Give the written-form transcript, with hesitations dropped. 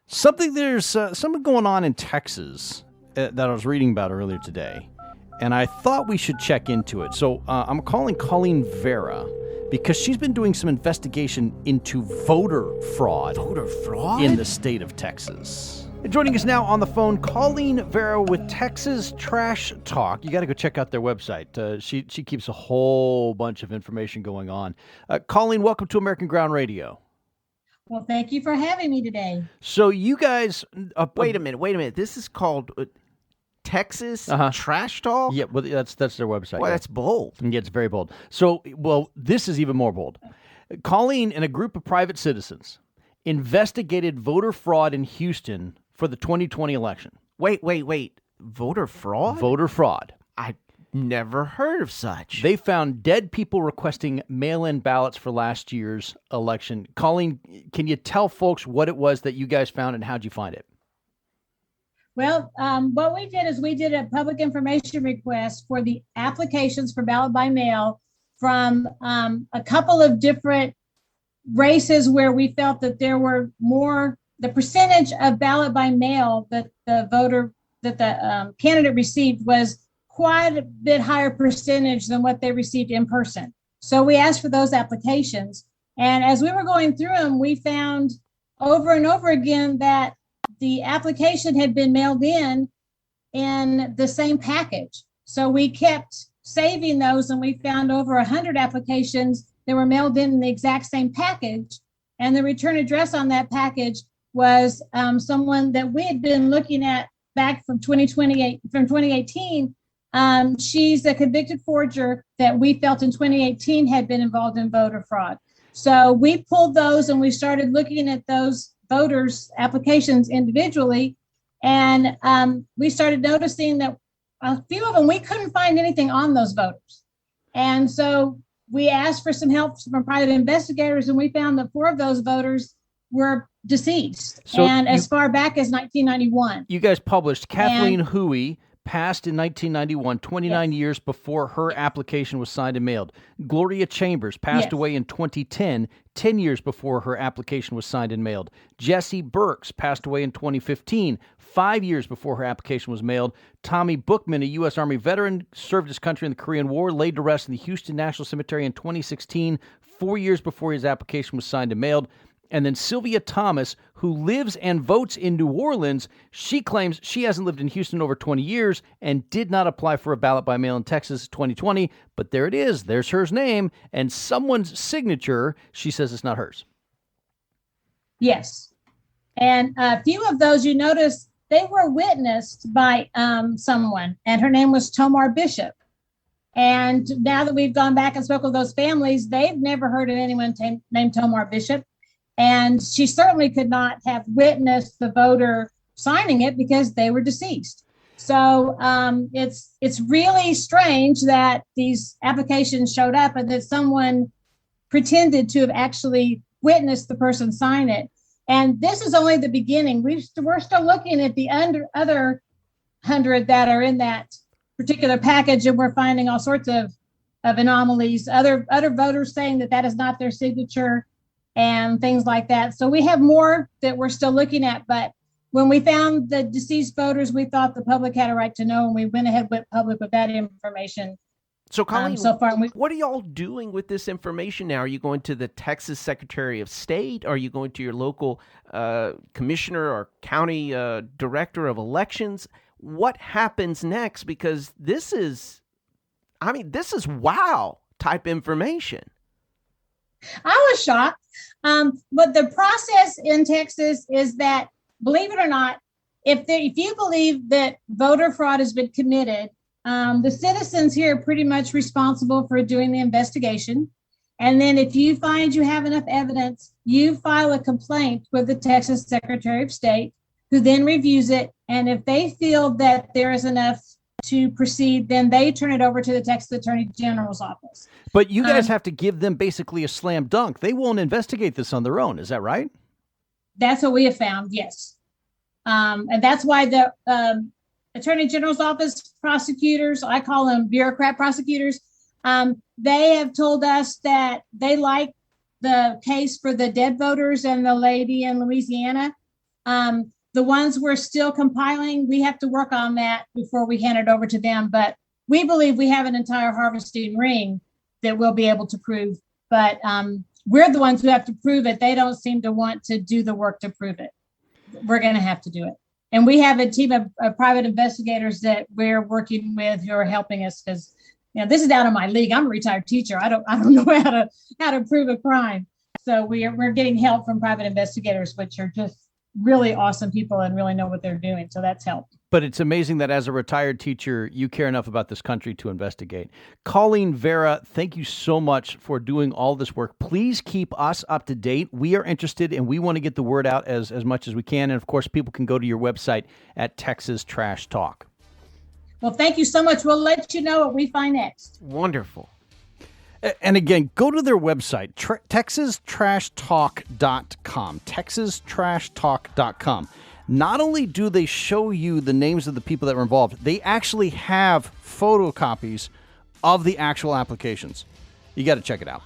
Something going on in Texas that I was reading about earlier today, and I thought we should check into it. So I'm calling Colleen Vera because she's been doing some investigation into voter fraud. Voter fraud? In the state of Texas. Joining us now on the phone, Colleen Vera with Texas Trash Talk. You got to go check out their website. She keeps a whole bunch of information going on. Colleen, welcome to American Ground Radio. Well, thank you for having me today. So you guys... Wait a minute. This is called Texas Trash Talk? Yeah, well, that's their website. Well, that's bold. Yeah, it's very bold. So, this is even more bold. Colleen and a group of private citizens investigated voter fraud in Houston for the 2020 election. Wait. Voter fraud? Voter fraud. I never heard of such. They found dead people requesting mail-in ballots for last year's election. Colleen, can you tell folks what it was that you guys found and how'd you find it? Well, what we did is we did a public information request for the applications for ballot by mail from a couple of different races where we felt that there were the percentage of ballot by mail that the candidate received was quite a bit higher percentage than what they received in person. So we asked for those applications. And as we were going through them, we found over and over again that the application had been mailed in the same package. So we kept saving those, and we found over 100 applications that were mailed in the exact same package. And the return address on that package was someone that we had been looking at back from 2018. She's a convicted forger that we felt in 2018 had been involved in voter fraud. So we pulled those and we started looking at those voters' applications individually. And we started noticing that a few of them, we couldn't find anything on those voters. And so we asked for some help from private investigators, and we found that 4 of those voters were deceased, as far back as 1991. You guys published Kathleen Huey, passed in 1991, 29 years before her application was signed and mailed. Gloria Chambers passed away in 2010, 10 years before her application was signed and mailed. Jesse Burks passed away in 2015, 5 years before her application was mailed. Tommy Bookman, a U.S. Army veteran, served his country in the Korean War, laid to rest in the Houston National Cemetery in 2016, 4 years before his application was signed and mailed. And then Sylvia Thomas, who lives and votes in New Orleans, she claims she hasn't lived in Houston over 20 years and did not apply for a ballot by mail in Texas 2020. But there it is. There's her name and someone's signature. She says it's not hers. Yes. And a few of those, you notice, they were witnessed by someone, and her name was Tomar Bishop. And now that we've gone back and spoke with those families, they've never heard of anyone named Tomar Bishop. And she certainly could not have witnessed the voter signing it because they were deceased. So it's really strange that these applications showed up and that someone pretended to have actually witnessed the person sign it. And this is only the beginning. We're still looking at the other 100 that are in that particular package, and we're finding all sorts of anomalies. Other voters saying that is not their signature, and things like that. So we have more that we're still looking at. But when we found the deceased voters, we thought the public had a right to know, and we went ahead with public with that information. So, Colleen, so far, what are y'all doing with this information now? Are you going to the Texas Secretary of State? Are you going to your local commissioner or county director of elections? What happens next? Because this is wow type information. I was shocked. But the process in Texas is that, believe it or not, if you believe that voter fraud has been committed, the citizens here are pretty much responsible for doing the investigation. And then if you find you have enough evidence, you file a complaint with the Texas Secretary of State, who then reviews it. And if they feel that there is enough to proceed, then they turn it over to the Texas Attorney General's office. But you guys have to give them basically a slam dunk. They won't investigate this on their own. Is that right? That's what we have found, yes. And that's why the Attorney General's office prosecutors, I call them bureaucrat prosecutors, they have told us that they like the case for the dead voters and the lady in Louisiana. The ones we're still compiling, we have to work on that before we hand it over to them. But we believe we have an entire harvesting ring that we'll be able to prove. But we're the ones who have to prove it. They don't seem to want to do the work to prove it. We're going to have to do it. And we have a team of private investigators that we're working with who are helping us, because this is out of my league. I'm a retired teacher. I don't know how to prove a crime. So we're getting help from private investigators, which are just really awesome people and really know what they're doing. So that's helped. But it's amazing that as a retired teacher, you care enough about this country to investigate. Colleen, Vera, thank you so much for doing all this work. Please keep us up to date. We are interested and we want to get the word out as much as we can. And of course, people can go to your website at Texas Trash Talk. Well, thank you so much. We'll let you know what we find next. Wonderful. And again, go to their website, texastrashtalk.com, texastrashtalk.com. Not only do they show you the names of the people that were involved, they actually have photocopies of the actual applications. You got to check it out.